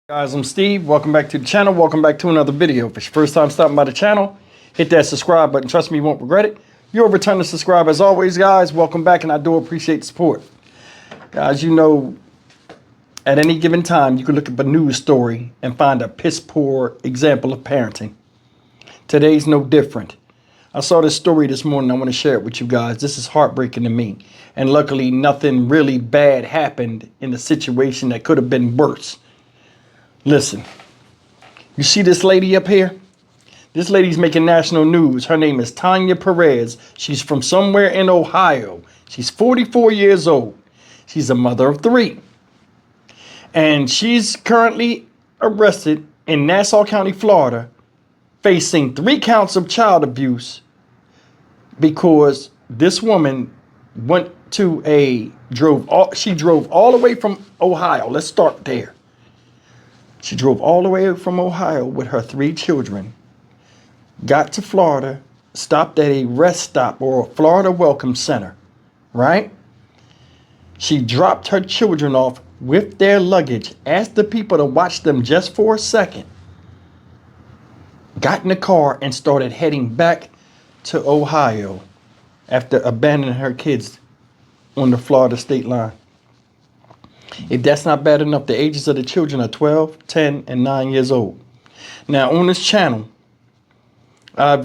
Guys, I'm Steve. Welcome back to the channel. Welcome back to another video. If it's your first time stopping by the channel, hit that subscribe button. Trust me, you won't regret it. You're a return to subscribe as always, guys. Welcome back, and I do appreciate the support. Guys, you know, at any given time, you can look up a news story and find a piss poor example of parenting. Today's no different. I saw this story this morning. I want to share it with you guys. This is heartbreaking to me. And luckily, nothing really bad happened in the situation that could have been worse. Listen, you see this lady up here? This lady's making national news. Her name is Tanya Perez. She's from somewhere in Ohio. She's 44 years old. She's a mother of 3. And she's currently arrested in Nassau County, Florida, facing 3 counts of child abuse because this woman drove all the way from Ohio. Let's start there. She drove all the way from Ohio with her 3 children, got to Florida, stopped at a rest stop or a Florida Welcome Center, right? She dropped her children off with their luggage, asked the people to watch them just for a second, got in the car and started heading back to Ohio after abandoning her kids on the Florida state line. If that's not bad enough, the ages of the children are 12, 10, and 9 years old. Now, on this channel, I've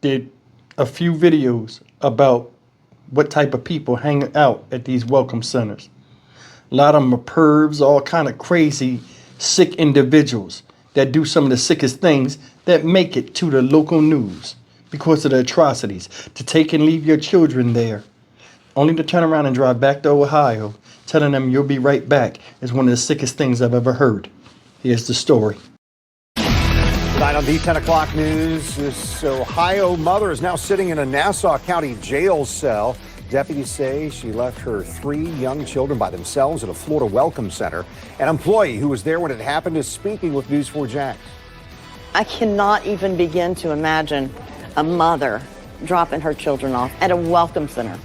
did a few videos about what type of people hang out at these welcome centers. A lot of them are pervs, all kind of crazy, sick individuals that do some of the sickest things that make it to the local news because of the atrocities. To take and leave your children there, only to turn around and drive back to Ohio, telling them you'll be right back, is one of the sickest things I've ever heard. Here's the story. Tonight on the 10 o'clock news, this Ohio mother is now sitting in a Nassau County jail cell. Deputies say she left her 3 young children by themselves at a Florida Welcome Center. An employee who was there when it happened is speaking with News 4 Jax. I cannot even begin to imagine a mother dropping her children off at a welcome center.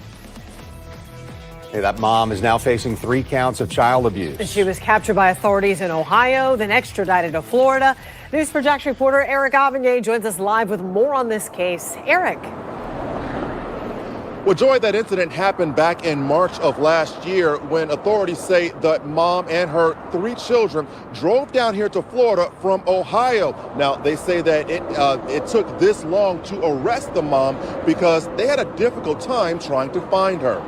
Hey, that mom is now facing 3 counts of child abuse. And she was captured by authorities in Ohio, then extradited to Florida. News 4 Jax reporter Eric Avignon joins us live with more on this case. Eric. Well, Joy, that incident happened back in March of last year when authorities say that mom and her 3 children drove down here to Florida from Ohio. Now, they say that it took this long to arrest the mom because they had a difficult time trying to find her.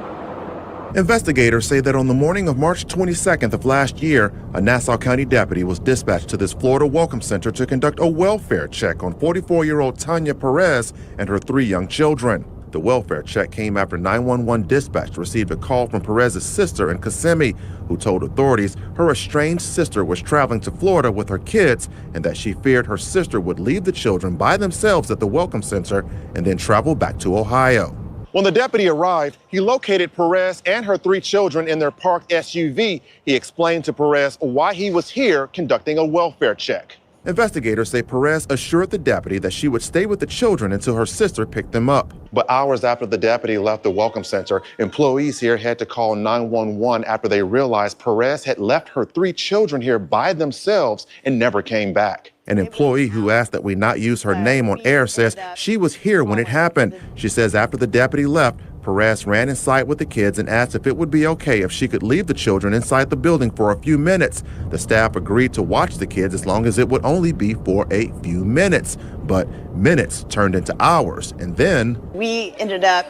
Investigators say that on the morning of March 22nd of last year, a Nassau County deputy was dispatched to this Florida Welcome Center to conduct a welfare check on 44-year-old Tanya Perez and her 3 young children. The welfare check came after 911 dispatch received a call from Perez's sister in Kissimmee, who told authorities her estranged sister was traveling to Florida with her kids and that she feared her sister would leave the children by themselves at the Welcome Center and then travel back to Ohio. When the deputy arrived, he located Perez and her 3 children in their parked SUV. He explained to Perez why he was here conducting a welfare check. Investigators say Perez assured the deputy that she would stay with the children until her sister picked them up. But hours after the deputy left the welcome center, employees here had to call 911 after they realized Perez had left her 3 children here by themselves and never came back. An employee who asked that we not use her name on air says she was here when it happened. She says after the deputy left, Perez ran inside with the kids and asked if it would be okay if she could leave the children inside the building for a few minutes. The staff agreed to watch the kids as long as it would only be for a few minutes. But minutes turned into hours, and then We ended up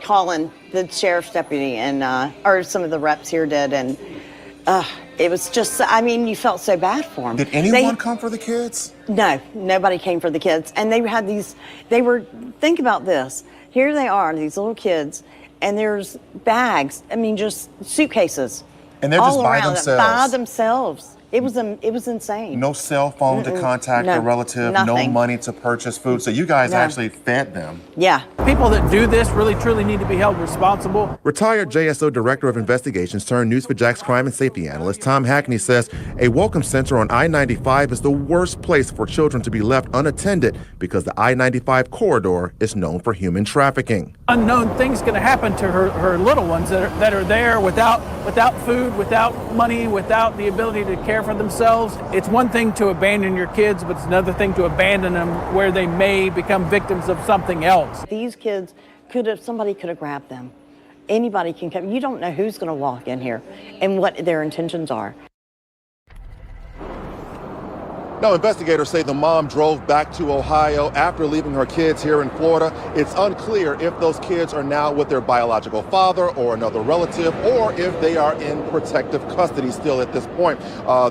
calling the sheriff's deputy and, or some of the reps here did, and it was just, I mean, you felt so bad for them. Did anyone come for the kids? No, nobody came for the kids. And they had think about this. Here they are, these little kids, and there's bags, I mean, just suitcases. And they're just all by around themselves? By themselves. It was insane. No cell phone to contact No, a relative, no nothing. money to purchase food. So you guys No. actually fed them. Yeah. People that do this really truly need to be held responsible. Retired JSO Director of Investigations turned News 4 Jax crime and safety analyst Tom Hackney says a welcome center on I-95 is the worst place for children to be left unattended because the I-95 corridor is known for human trafficking. Unknown things going to happen to her little ones that are there without food, without money, without the ability to care care for themselves. It's one thing to abandon your kids, but it's another thing to abandon them where they may become victims of something else. These kids somebody could have grabbed them. Anybody can come. You don't know who's going to walk in here and what their intentions are. Now, investigators say the mom drove back to Ohio after leaving her kids here in Florida. It's unclear if those kids are now with their biological father or another relative, or if they are in protective custody still at this point.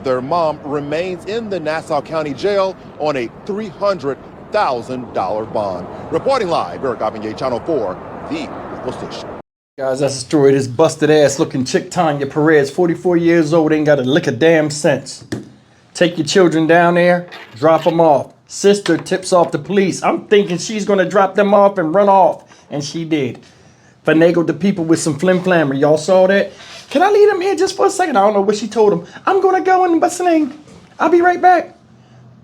Their mom remains in the Nassau County Jail on a $300,000 bond. Reporting live, Eric Avignon, Channel 4, the local station. Guys, that's the story of this busted ass looking chick, Tanya Perez, 44 years old, ain't got a lick of damn sense. Take your children down there, drop them off. Sister tips off the police. I'm thinking she's going to drop them off and run off. And she did. Finagled the people with some flim-flammer. Y'all saw that? Can I leave them here just for a second? I don't know what she told them. I'm going to go in the sling. I'll be right back.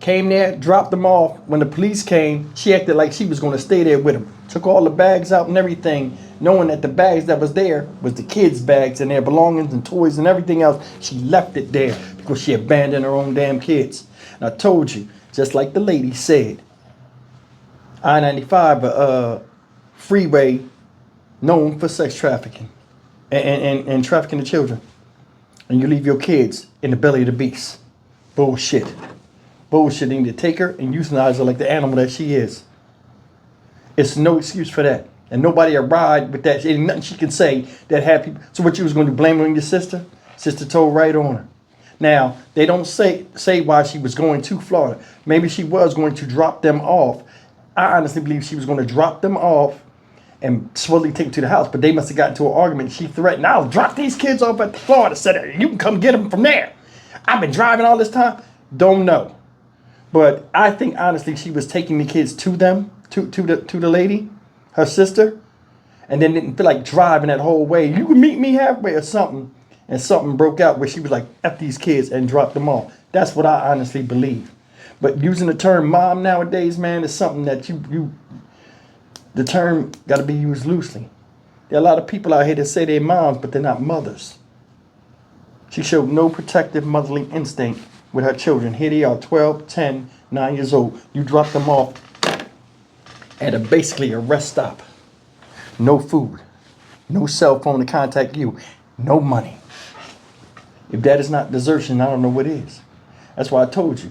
Came there, dropped them off. When the police came, she acted like she was going to stay there with them. Took all the bags out and everything, knowing that the bags that was there was the kids' bags and their belongings and toys and everything else. She left it there because she abandoned her own damn kids. And I told you, just like the lady said, I-95 freeway known for sex trafficking and trafficking the children. And you leave your kids in the belly of the beast. Bullshit. Bullshit. They need to take her and euthanize her like the animal that she is. It's no excuse for that. And nobody arrived with that. Ain't nothing she can say that had people. So what you was going to blame it on your sister? Sister told right on her. Now, they don't say why she was going to Florida. Maybe she was going to drop them off. I honestly believe she was going to drop them off and supposedly take them to the house. But they must have gotten into an argument. She threatened, I'll drop these kids off at the Florida Center. You can come get them from there. I've been driving all this time. Don't know. But I think, honestly, she was taking the kids to them, to the lady, her sister, and then didn't feel like driving that whole way. You can meet me halfway or something. And something broke out where she was like, F these kids and dropped them off. That's what I honestly believe. But using the term mom nowadays, man, is something that the term got to be used loosely. There are a lot of people out here that say they're moms, but they're not mothers. She showed no protective motherly instinct with her children. Here they are, 12, 10, 9 years old. You drop them off at basically a rest stop. No food, no cell phone to contact you, no money. If that is not desertion, I don't know what is. That's why I told you,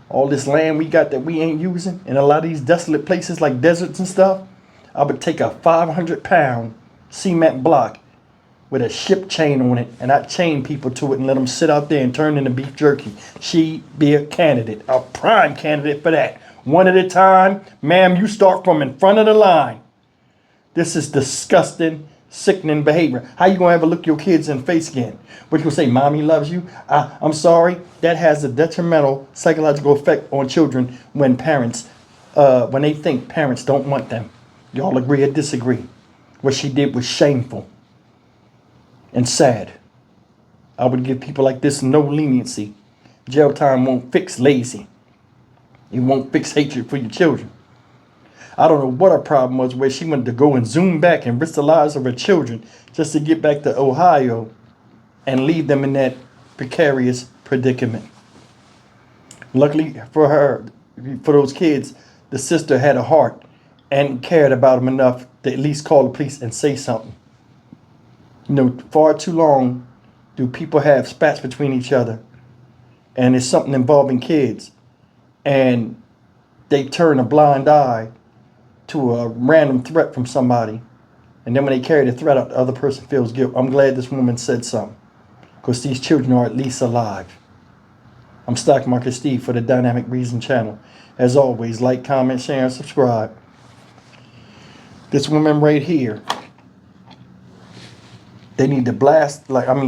all this land we got that we ain't using in a lot of these desolate places like deserts and stuff, I would take a 500-pound cement block with a ship chain on it, and I'd chain people to it and let them sit out there and turn into beef jerky. She'd be a candidate, a prime candidate for that. One at a time. Ma'am, you start from in front of the line. This is disgusting, sickening behavior. How you gonna ever look your kids in the face again? What you gonna say, mommy loves you? I'm sorry. That has a detrimental psychological effect on children when parents, when they think parents don't want them. Y'all agree or disagree? What she did was shameful and sad. I would give people like this no leniency. Jail time won't fix lazy. It won't fix hatred for your children. I don't know what her problem was where she wanted to go and zoom back and risk the lives of her children just to get back to Ohio and leave them in that precarious predicament. Luckily for her, for those kids, the sister had a heart and cared about them enough to at least call the police and say something. You know, far too long do people have spats between each other and it's something involving kids and they turn a blind eye to a random threat from somebody, and then when they carry the threat out, the other person feels guilt. I'm glad this woman said something, because these children are at least alive. I'm Stock Market Steve for the Dynamic Reason channel. As always, like, comment, share, and subscribe. This woman right here, they need to blast,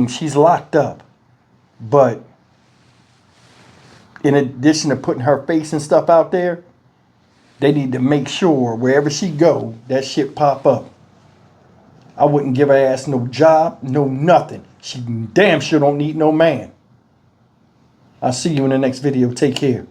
she's locked up, but in addition to putting her face and stuff out there, they need to make sure wherever she go, that shit pop up. I wouldn't give her ass no job, no nothing. She damn sure don't need no man. I'll see you in the next video. Take care.